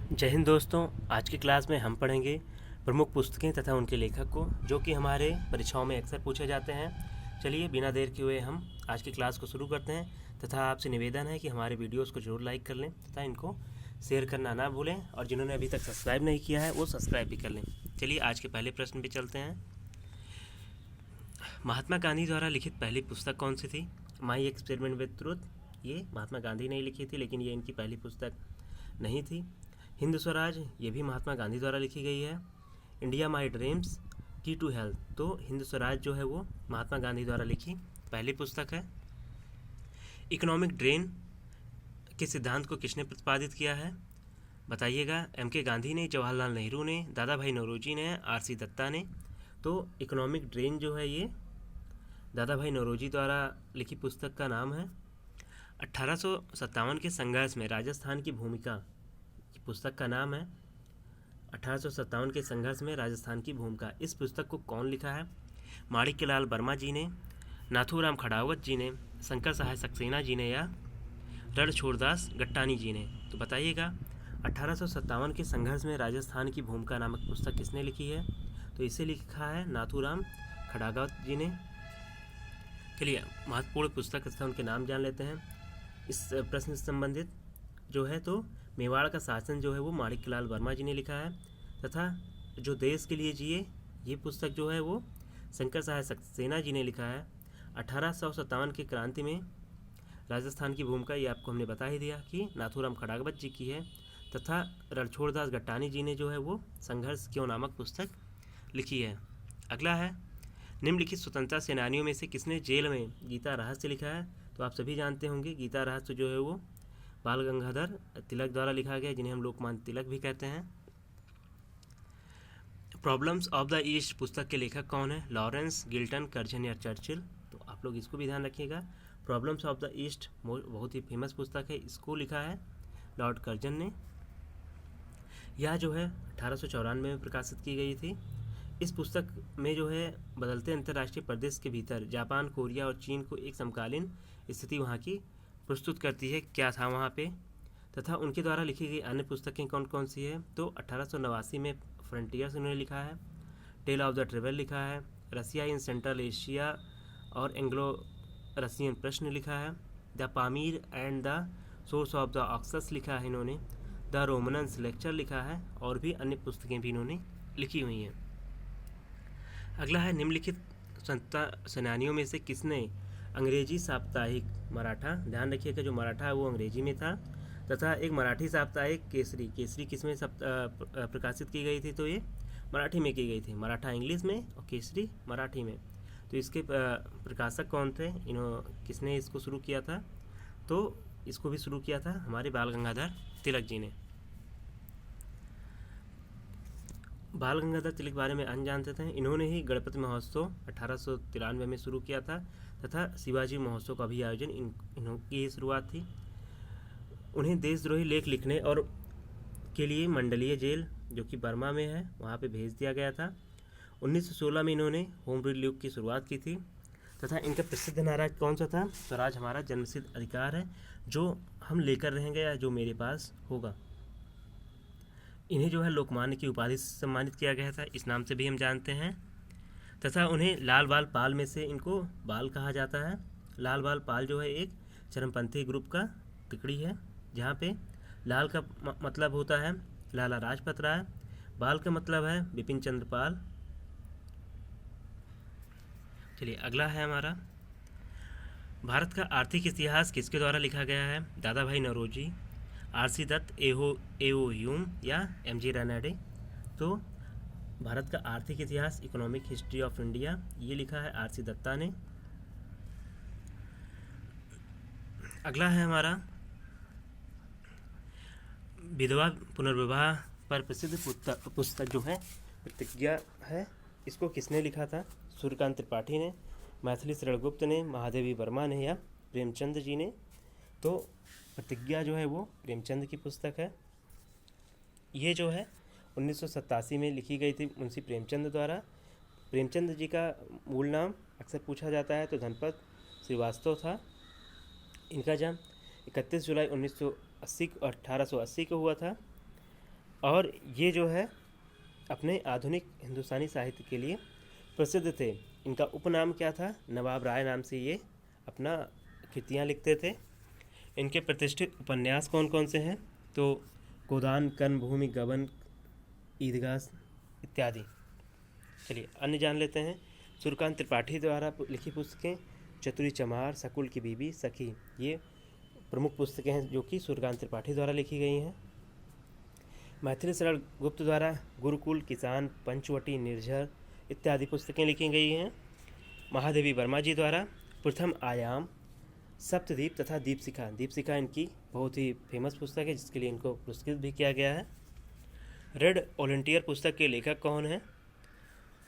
जय हिंद दोस्तों। आज की क्लास में हम पढ़ेंगे प्रमुख पुस्तकें तथा उनके लेखक को, जो कि हमारे परीक्षाओं में अक्सर पूछे जाते हैं। चलिए बिना देर किए हुए हम आज की क्लास को शुरू करते हैं तथा आपसे निवेदन है कि हमारे वीडियोस को जरूर लाइक कर लें तथा इनको शेयर करना ना भूलें, और जिन्होंने अभी तक सब्सक्राइब नहीं किया है वो सब्सक्राइब भी कर लें। चलिए आज के पहले प्रश्न पे चलते हैं। महात्मा गांधी द्वारा लिखित पहली पुस्तक कौन सी थी? My experiment with truth. ये महात्मा गांधी ने लिखी थी, लेकिन ये इनकी पहली पुस्तक नहीं थी। हिंद स्वराज, ये भी महात्मा गांधी द्वारा लिखी गई है। इंडिया माई ड्रीम्स, की टू हेल्थ, तो हिंद स्वराज जो है वो महात्मा गांधी द्वारा लिखी पहली पुस्तक है। इकोनॉमिक ड्रेन के सिद्धांत को किसने प्रतिपादित किया है? बताइएगा। एम के गांधी ने, जवाहरलाल नेहरू ने, दादा भाई नौरोजी ने, आर सी दत्ता ने। तो इकोनॉमिक ड्रेन जो है ये दादा भाई नौरोजी द्वारा लिखी पुस्तक का नाम है। 1857 के संघर्ष में राजस्थान की भूमिका की पुस्तक का नाम है। 1857 के संघर्ष में राजस्थान की भूमिका। इस पुस्तक को कौन लिखा है? माणिक्यलाल वर्मा जी ने, नाथूराम खड़ावत जी ने, शंकर सहाय सक्सेना जी ने, या रणछोड़दास गट्टानी जी ने। तो बताइएगा, 1857 के संघर्ष में राजस्थान की भूमिका नामक पुस्तक किसने लिखी है? तो इसे लिखा है नाथूराम खड़ावत जी ने। चलिए महत्वपूर्ण पुस्तक तथा उनके नाम जान लेते हैं। इस प्रश्न से संबंधित जो है तो मेवाड़ का शासन जो है वो माणिक्यलाल वर्मा जी ने लिखा है, तथा जो देश के लिए जिए, ये पुस्तक जो है वो शंकर सहाय सक्सेना जी ने लिखा है। 1857 की क्रांति में राजस्थान की भूमिका, ये आपको हमने बता ही दिया कि नाथूराम खड़ावत जी की है, तथा रणछोड़दास गट्टानी जी ने जो है वो संघर्ष क्यों नामक पुस्तक लिखी है। अगला है, निम्नलिखित स्वतंत्रता सेनानियों में से किसने जेल में गीता रहस्य लिखा है? तो आप सभी जानते होंगे गीता रहस्य जो है वो बाल गंगाधर तिलक द्वारा लिखा गया, जिन्हें हम लोकमान्य तिलक भी कहते हैं। प्रॉब्लम्स ऑफ द ईस्ट पुस्तक के लेखक कौन है? लॉरेंस, गिल्टन, कर्जन या चर्चिल। तो आप लोग इसको भी ध्यान रखिएगा। प्रॉब्लम्स ऑफ द ईस्ट बहुत ही फेमस पुस्तक है, इसको लिखा है लॉर्ड कर्जन ने। यह जो है 1894 में प्रकाशित की गई थी। इस पुस्तक में जो है बदलते अंतर्राष्ट्रीय परिदृश्य के भीतर जापान, कोरिया और चीन को एक समकालीन स्थिति वहाँ की प्रस्तुत करती है, क्या था वहाँ पे, तथा उनके द्वारा लिखी गई अन्य पुस्तकें कौन कौन सी है? तो 1889 में फ्रंटियर्स उन्होंने लिखा है, टेल ऑफ द ट्रेवल लिखा है, रसिया इन सेंट्रल एशिया और एंग्लो रसियन प्रश्न लिखा है, the Pamir and the source of the Oxus लिखा है इन्होंने, द रोमनन्स लेक्चर लिखा है, और भी अन्य पुस्तकें भी इन्होंने लिखी हुई हैं। अगला है, निम्नलिखित स्वतंत्रता सेनानियों में से किसने अंग्रेजी साप्ताहिक मराठा, ध्यान रखिएगा जो मराठा है वो अंग्रेजी में था, तथा एक मराठी साप्ताहिक केसरी, केसरी किस में प्रकाशित की गई थी? तो ये मराठी में की गई थी। मराठा इंग्लिश में और केसरी मराठी में। तो इसके प्रकाशक कौन थे? किसने इसको शुरू किया था? तो इसको भी शुरू किया था हमारे बाल गंगाधर तिलक जी ने। बाल गंगाधर तिलक के बारे में जानते थे। इन्होंने ही गणपति महोत्सव 1893 में शुरू किया था, तथा शिवाजी महोत्सव का भी आयोजन इनकी ही शुरुआत थी। उन्हें देशद्रोही लेख लिखने और के लिए मंडलीय जेल जो कि बर्मा में है वहाँ पे भेज दिया गया था। 1916 में इन्होंने होम रूल लीग की शुरुआत की थी, तथा इनका प्रसिद्ध नारा कौन सा था? स्वराज हमारा जन्मसिद्ध अधिकार है, जो हम लेकर रहेंगे या जो मेरे पास होगा। इन्हें जो है लोकमान्य की उपाधि से सम्मानित किया गया था, इस नाम से भी हम जानते हैं। तथा उन्हें लाल बाल पाल में से इनको बाल कहा जाता है। लाल बाल पाल जो है एक चरमपंथी ग्रुप का तिकड़ी है, जहाँ पे लाल का मतलब होता है लाला लाजपत राय, बाल का मतलब है बिपिन चंद्र पाल। चलिए अगला है हमारा, भारत का आर्थिक इतिहास किसके द्वारा लिखा गया है? दादा भाई नौरोजी, आर सी दत्त, एओ ह्यूम या एम जी रानाडे। तो भारत का आर्थिक इतिहास, इकोनॉमिक हिस्ट्री ऑफ इंडिया, ये लिखा है आर सी दत्ता ने। अगला है हमारा, विधवा पुनर्विवाह पर प्रसिद्ध पुस्तक जो है प्रतिज्ञा है, इसको किसने लिखा था? सूर्यकांत त्रिपाठी ने, मैथिली शरण गुप्त ने, महादेवी वर्मा ने, या प्रेमचंद जी ने। तो प्रतिज्ञा जो है वो प्रेमचंद की पुस्तक है। ये जो है 1987 में लिखी गई थी मुंशी प्रेमचंद द्वारा। प्रेमचंद जी का मूल नाम अक्सर पूछा जाता है तो धनपत श्रीवास्तव था। इनका जन्म 31 जुलाई 1980 1880 को हुआ था। और ये जो है अपने आधुनिक हिंदुस्तानी साहित्य के लिए प्रसिद्ध थे। इनका उपनाम क्या था? नवाब राय नाम से ये अपना कृतियाँ लिखते थे। इनके प्रतिष्ठित उपन्यास कौन कौन से हैं? तो गोदान, कर्मभूमि, गबन, ईदगाह इत्यादि। चलिए अन्य जान लेते हैं। सूर्यकांत त्रिपाठी द्वारा लिखी पुस्तकें चतुरी चमार, सकुल की बीबी, सखी, ये प्रमुख पुस्तकें हैं जो कि सूर्यकांत त्रिपाठी द्वारा लिखी गई हैं। मैथिली शरण गुप्त द्वारा गुरुकुल, किसान, पंचवटी, निर्झर इत्यादि पुस्तकें लिखी गई हैं। महादेवी वर्मा जी द्वारा प्रथम आयाम, सप्तद्वीप तथा दीपशिखा, दीपशिखा इनकी बहुत ही फेमस पुस्तक है जिसके लिए इनको पुरस्कृत भी किया गया है। रेड वॉलंटियर पुस्तक के लेखक कौन हैं?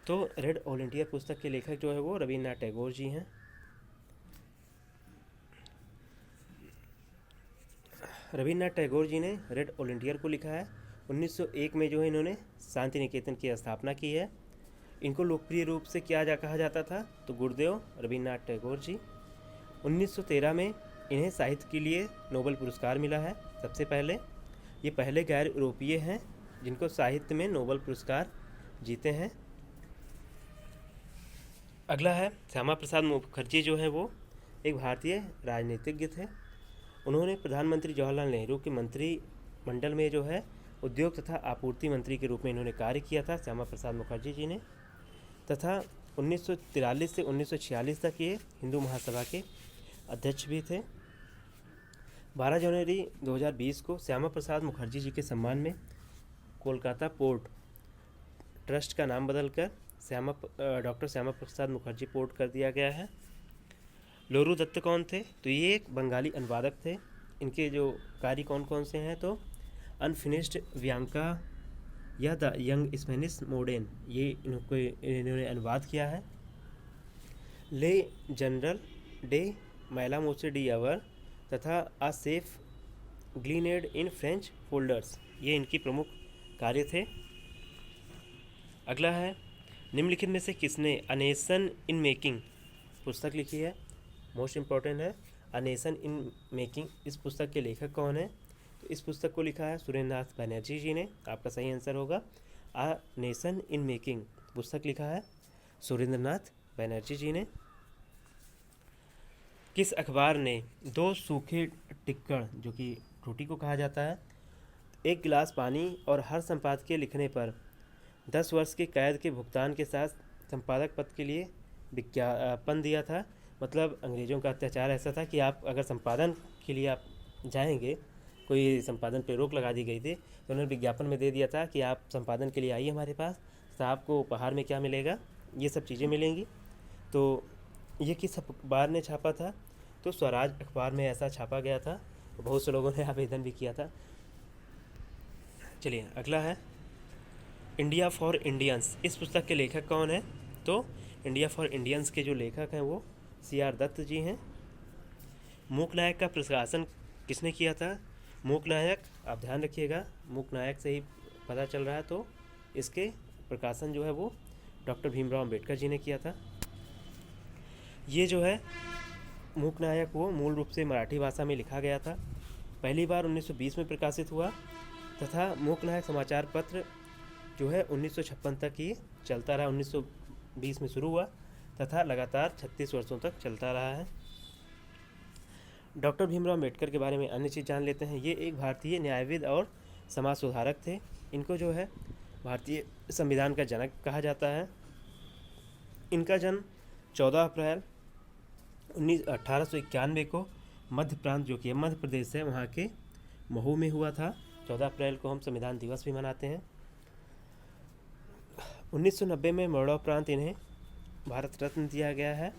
तो रेड वॉलंटियर पुस्तक के लेखक जो है वो रविन्द्रनाथ टैगोर जी हैं। रविन्द्रनाथ टैगोर जी ने रेड वॉलंटियर को लिखा है। 1901 में जो है इन्होंने शांति निकेतन की स्थापना की है। इनको लोकप्रिय रूप से कहा जाता था? तो गुरुदेव रविन्द्रनाथ टैगोर जी। 1913 में इन्हें साहित्य के लिए नोबेल पुरस्कार मिला है। सबसे पहले ये पहले गैर यूरोपीय हैं जिनको साहित्य में नोबेल पुरस्कार जीते हैं। अगला है श्यामा प्रसाद मुखर्जी जो है वो एक भारतीय राजनीतिज्ञ थे। उन्होंने प्रधानमंत्री जवाहरलाल नेहरू के मंत्रिमंडल में जो है उद्योग तथा आपूर्ति मंत्री के रूप में इन्होंने कार्य किया था, श्यामा प्रसाद मुखर्जी जी ने। तथा 1943 से 1946 तक ये हिंदू महासभा के अध्यक्ष भी थे। 12 जनवरी 2020 को श्यामा प्रसाद मुखर्जी जी के सम्मान में कोलकाता पोर्ट ट्रस्ट का नाम बदलकर डॉक्टर श्यामा प्रसाद मुखर्जी पोर्ट कर दिया गया है। लोरू दत्त कौन थे? तो ये एक बंगाली अनुवादक थे। इनके जो कार्य कौन कौन से हैं? तो अनफिनिश्ड व्यांका या द यंग स्पेनिश मॉडर्न, ये इन्होंने अनुवाद किया है। ले जनरल डे मैला मोसे डी अवर तथा आ सेफ ग्लिनेड इन फ्रेंच फोल्डर्स, ये इनकी प्रमुख कार्य थे। अगला है निम्नलिखित में से किसने अ नेशन इन मेकिंग पुस्तक लिखी है? मोस्ट इम्पॉर्टेंट है अ नेशन इन मेकिंग। इस पुस्तक के लेखक कौन है? तो इस पुस्तक को लिखा है सुरेंद्रनाथ बनर्जी जी ने। आपका सही आंसर होगा अ नेशन इन मेकिंग पुस्तक लिखा है सुरेंद्रनाथ बनर्जी जी ने। किस अखबार ने 2 सूखे टिक्कड़, जो कि रोटी को कहा जाता है, 1 गिलास पानी और हर संपादकीय लिखने पर 10 वर्ष की कैद के भुगतान के साथ संपादक पद के लिए विज्ञापन दिया था? मतलब अंग्रेज़ों का अत्याचार ऐसा था कि आप अगर संपादन के लिए आप जाएंगे, कोई संपादन पे रोक लगा दी गई थी, तो उन्होंने विज्ञापन में दे दिया था कि आप संपादन के लिए आइए हमारे पास, तो आपको उपहार में क्या मिलेगा, ये सब चीज़ें मिलेंगी। तो ये किस अखबार ने छापा था? तो स्वराज अखबार में ऐसा छापा गया था। बहुत से लोगों ने आवेदन भी किया था। चलिए अगला है इंडिया फॉर इंडियंस। इस पुस्तक के लेखक कौन है? तो इंडिया फॉर इंडियंस के जो लेखक हैं वो CR दत्त जी हैं। मूक नायक का प्रकाशन किसने किया था? मूक नायक, आप ध्यान रखिएगा, मूक नायक से ही पता चल रहा है, तो इसके प्रकाशन जो है वो डॉक्टर भीमराव अंबेडकर जी ने किया था। ये जो है मूक नायक वो मूल रूप से मराठी भाषा में लिखा गया था। पहली बार 1920 में प्रकाशित हुआ तथा मूक नायक समाचार पत्र जो है 1956 तक ये चलता रहा। 1920 में शुरू हुआ तथा लगातार 36 वर्षों तक चलता रहा है। डॉक्टर भीमराव अंबेडकर के बारे में अन्य चीज़ जान लेते हैं। ये एक भारतीय न्यायविद और समाज सुधारक थे। इनको जो है भारतीय संविधान का जनक कहा जाता है। इनका जन्म 14 अप्रैल 1891 को मध्य प्रांत, जो कि मध्य प्रदेश है, वहाँ के महू में हुआ था। 14 अप्रैल को हम संविधान दिवस भी मनाते हैं। 1990 में मरणोपरांत इन्हें भारत रत्न दिया गया है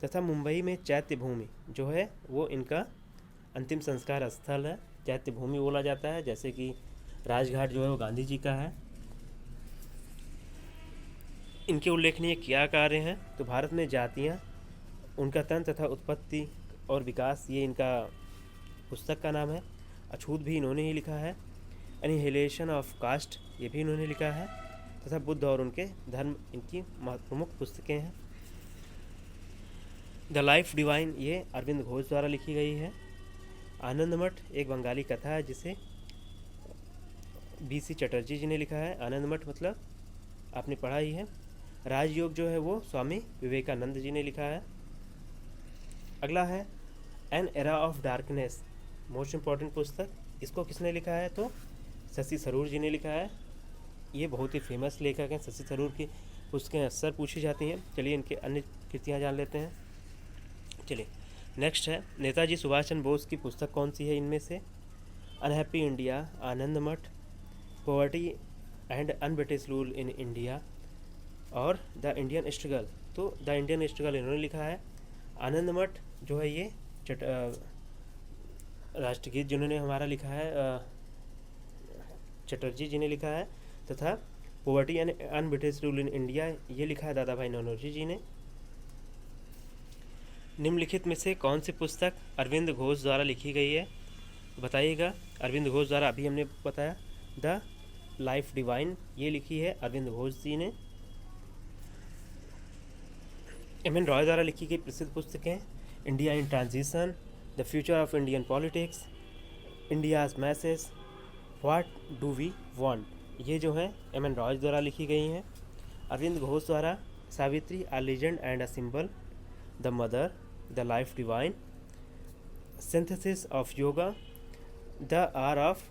तथा मुंबई में चैत्य भूमि जो है वो इनका अंतिम संस्कार स्थल है। चैत्य भूमि बोला जाता है, जैसे कि राजघाट जो है वो गांधी जी का है। इनके उल्लेखनीय क्या कार्य हैं? तो भारत में जातियाँ, उनका तंत्र तथा उत्पत्ति और विकास, ये इनका पुस्तक का नाम है। अछूत भी इन्होंने ही लिखा है। एनिहिलेशन ऑफ कास्ट, ये भी इन्होंने लिखा है तथा बुद्ध और उनके धर्म इनकी प्रमुख पुस्तकें हैं। द लाइफ डिवाइन, ये अरविंद घोष द्वारा लिखी गई है। आनंद मठ एक बंगाली कथा है जिसे B.C. चटर्जी जी ने लिखा है। आनंद मठ मतलब आपने पढ़ा ही है। राजयोग जो है वो स्वामी विवेकानंद जी ने लिखा है। अगला है an era of darkness, most important पुस्तक, इसको किसने लिखा है तो शशि थरूर जी ने लिखा है। ये बहुत ही फेमस लेखक हैं। शशि थरूर की पुस्तकें अक्सर पूछी जाती हैं। चलिए इनके अन्य कृतियाँ जान लेते हैं। चलिए नेक्स्ट है नेताजी सुभाष चंद्र बोस की पुस्तक कौन सी है इनमें से? अनहैप्पी इंडिया, आनंद मठ, poverty and un-British rule in India और द इंडियन स्ट्रगल। तो द इंडियन स्ट्रगल इन्होंने लिखा है। आनंद मठ जो है ये राष्ट्रगीत जिन्होंने हमारा लिखा है चटर्जी जी ने लिखा है, तथा poverty and un-British rule in India ये लिखा है दादा भाई नौरोजी जी ने। निम्नलिखित में से कौन सी पुस्तक अरविंद घोष द्वारा लिखी गई है बताइएगा। अरविंद घोष द्वारा अभी हमने बताया द लाइफ डिवाइन, ये लिखी है अरविंद घोष जी ने। एम.एन. रॉय द्वारा लिखी गई प्रसिद्ध पुस्तकें India in transition, the future of Indian politics, India's message, what do we want, ये जो है एम.एन. रॉय द्वारा लिखी गई हैं। अरविंद घोष द्वारा Savitri, a legend and a symbol, the mother, the life divine, synthesis of yoga, the hour of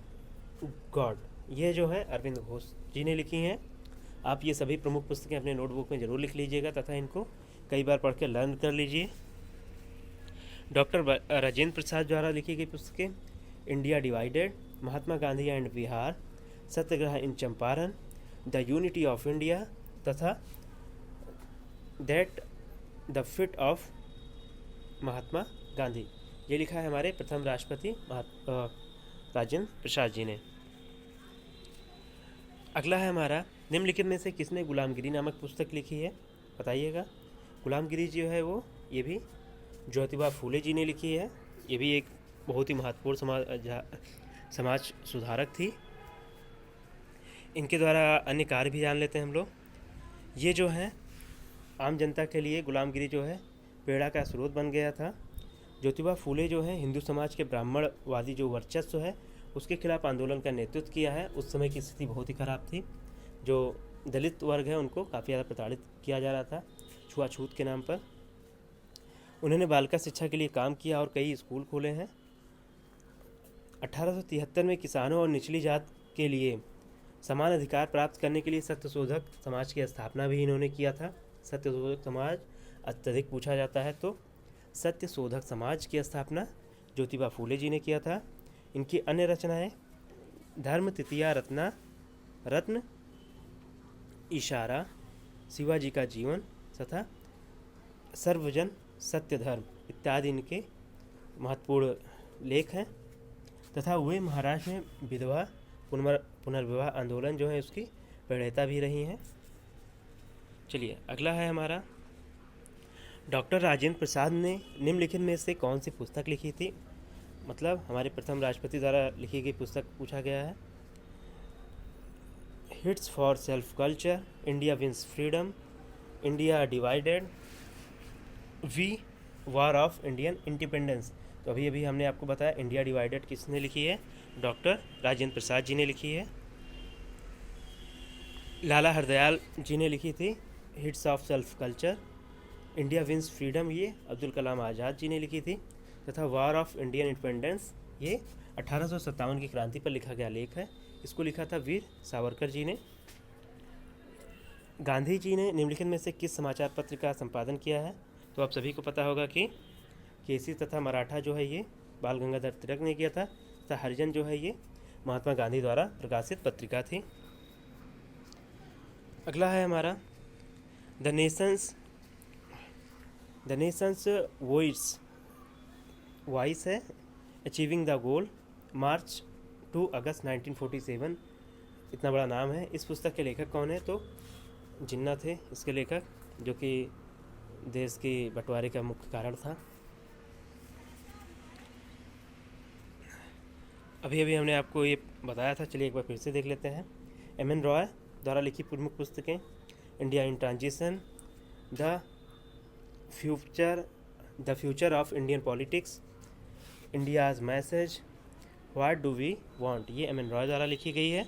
God, ये जो है अरविंद घोष जी ने लिखी हैं। आप ये सभी प्रमुख पुस्तकें अपने नोटबुक में ज़रूर लिख लीजिएगा तथा इनको कई बार पढ़ के लर्न कर लीजिए। डॉक्टर राजेंद्र प्रसाद द्वारा लिखी गई पुस्तकें India divided, Mahatma Gandhi and Bihar, Satyagraha in Champaran, the unity of India तथा that the fit of Mahatma Gandhi, ये लिखा है हमारे प्रथम राष्ट्रपति राजेंद्र प्रसाद जी ने। अगला है हमारा निम्नलिखित में से किसने गुलामगिरी नामक पुस्तक लिखी है बताइएगा। गुलामगिरी जो है वो ये भी ज्योतिबा फूले जी ने लिखी है। ये भी एक बहुत ही महत्वपूर्ण समाज सुधारक थी। इनके द्वारा अन्य कार्य भी जान लेते हैं हम लोग। ये जो है आम जनता के लिए गुलामगिरी जो है पीड़ा का स्रोत बन गया था। ज्योतिबा फूले जो है हिंदू समाज के ब्राह्मणवादी जो वर्चस्व है उसके खिलाफ आंदोलन का नेतृत्व किया है। उस समय की स्थिति बहुत ही खराब थी। जो दलित वर्ग है उनको काफ़ी ज़्यादा प्रताड़ित किया जा रहा था छुआछूत के नाम पर। उन्होंने बालिका शिक्षा के लिए काम किया और कई स्कूल खोले हैं। 1873 में किसानों और निचली जात के लिए समान अधिकार प्राप्त करने के लिए सत्यशोधक समाज की स्थापना भी इन्होंने किया था। सत्यशोधक समाज अत्यधिक पूछा जाता है तो सत्यशोधक समाज की स्थापना ज्योतिबा फूले जी ने किया था। इनकी अन्य रचनाएं धर्म तृतीया रत्न, इशारा, शिवाजी का जीवन तथा सर्वजन सत्य धर्म इत्यादि इनके महत्वपूर्ण लेख हैं। तथा वे महाराष्ट्र में विधवा पुनर्विवाह आंदोलन जो है उसकी प्रणेता भी रही हैं। चलिए अगला है हमारा डॉक्टर राजेंद्र प्रसाद ने निम्नलिखित में से कौन सी पुस्तक लिखी थी, मतलब हमारे प्रथम राष्ट्रपति द्वारा लिखी गई पुस्तक पूछा गया है। Hits for self culture, India wins freedom, India divided, we war of Indian independence. तो अभी अभी हमने आपको बताया इंडिया डिवाइडेड किसने लिखी है, डॉक्टर राजेंद्र प्रसाद जी ने लिखी है। लाला हरदयाल जी ने लिखी थी hits of self culture. India wins freedom ये अब्दुल कलाम आज़ाद जी ने लिखी थी। तथा वार ऑफ इंडियन इंडिपेंडेंस ये 1857 की क्रांति पर लिखा गया लेख है। इसको लिखा था वीर सावरकर जी ने। गांधी जी ने निम्नलिखित में से किस समाचार पत्र का संपादन किया है, तो आप सभी को पता होगा कि केसरी तथा मराठा जो है ये बाल गंगाधर तिलक ने किया था तथा हरिजन जो है ये महात्मा गांधी द्वारा प्रकाशित पत्रिका थी। अगला है हमारा द नेशंस वॉइस है अचीविंग द गोल, मार्च 2 अगस्त 1947। इतना बड़ा नाम है। इस पुस्तक के लेखक कौन है, तो जिन्ना थे इसके लेखक, जो कि देश के बंटवारे का मुख्य कारण था। अभी अभी हमने आपको ये बताया था, चलिए एक बार फिर से देख लेते हैं। एम.एन. रॉय द्वारा लिखी प्रमुख पुस्तकें India in transition, the future of Indian politics, India's message, what do we want, ये एम.एन. रॉय द्वारा लिखी गई है।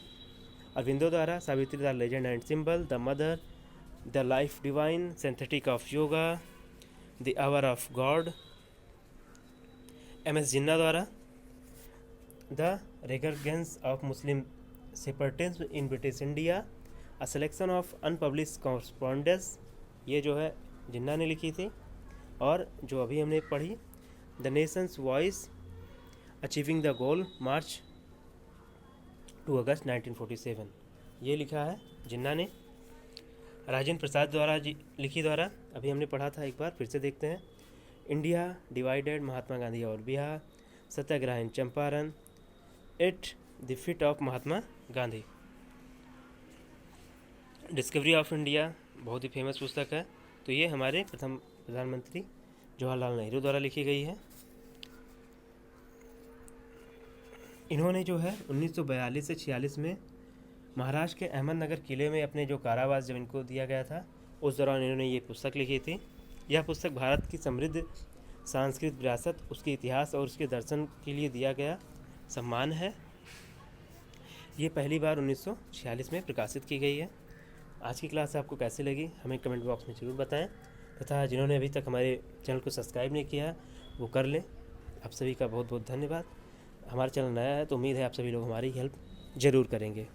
अरविंदो द्वारा Savitri the legend and symbol, the mother, the life divine, synthetic of yoga, the hour of God. M S Jinnah द्वारा the resurgence of Muslim separatism in British India, a selection of unpublished correspondence, ये जो है जिन्ना ने लिखी थी। और जो अभी हमने पढ़ी the nation's voice achieving the goal, March 2 अगस्त 1947, ये लिखा है जिन्ना ने। राजेंद्र प्रसाद द्वारा लिखी द्वारा अभी हमने पढ़ा था, एक बार फिर से देखते हैं। इंडिया डिवाइडेड, महात्मा गांधी और Bihar, Satyagraha in Champaran, at the feet of Mahatma Gandhi, discovery of India, बहुत ही फेमस पुस्तक है। तो ये हमारे प्रथम प्रधानमंत्री जवाहरलाल नेहरू द्वारा लिखी गई है। इन्होंने जो है 1942 से 46 में महाराष्ट्र के अहमदनगर किले में अपने जो कारावास जब इनको दिया गया था, उस दौरान इन्होंने ये पुस्तक लिखी थी। यह पुस्तक भारत की समृद्ध सांस्कृतिक विरासत, उसके इतिहास और उसके दर्शन के लिए दिया गया सम्मान है। ये पहली बार 1946 में प्रकाशित की गई है। आज की क्लास आपको कैसी लगी हमें कमेंट बॉक्स में ज़रूर बताएं, तथा जिन्होंने अभी तक हमारे चैनल को सब्सक्राइब नहीं किया वो कर लें। आप सभी का बहुत बहुत धन्यवाद। हमारा चैनल नया है तो उम्मीद है आप सभी लोग हमारी हेल्प ज़रूर करेंगे।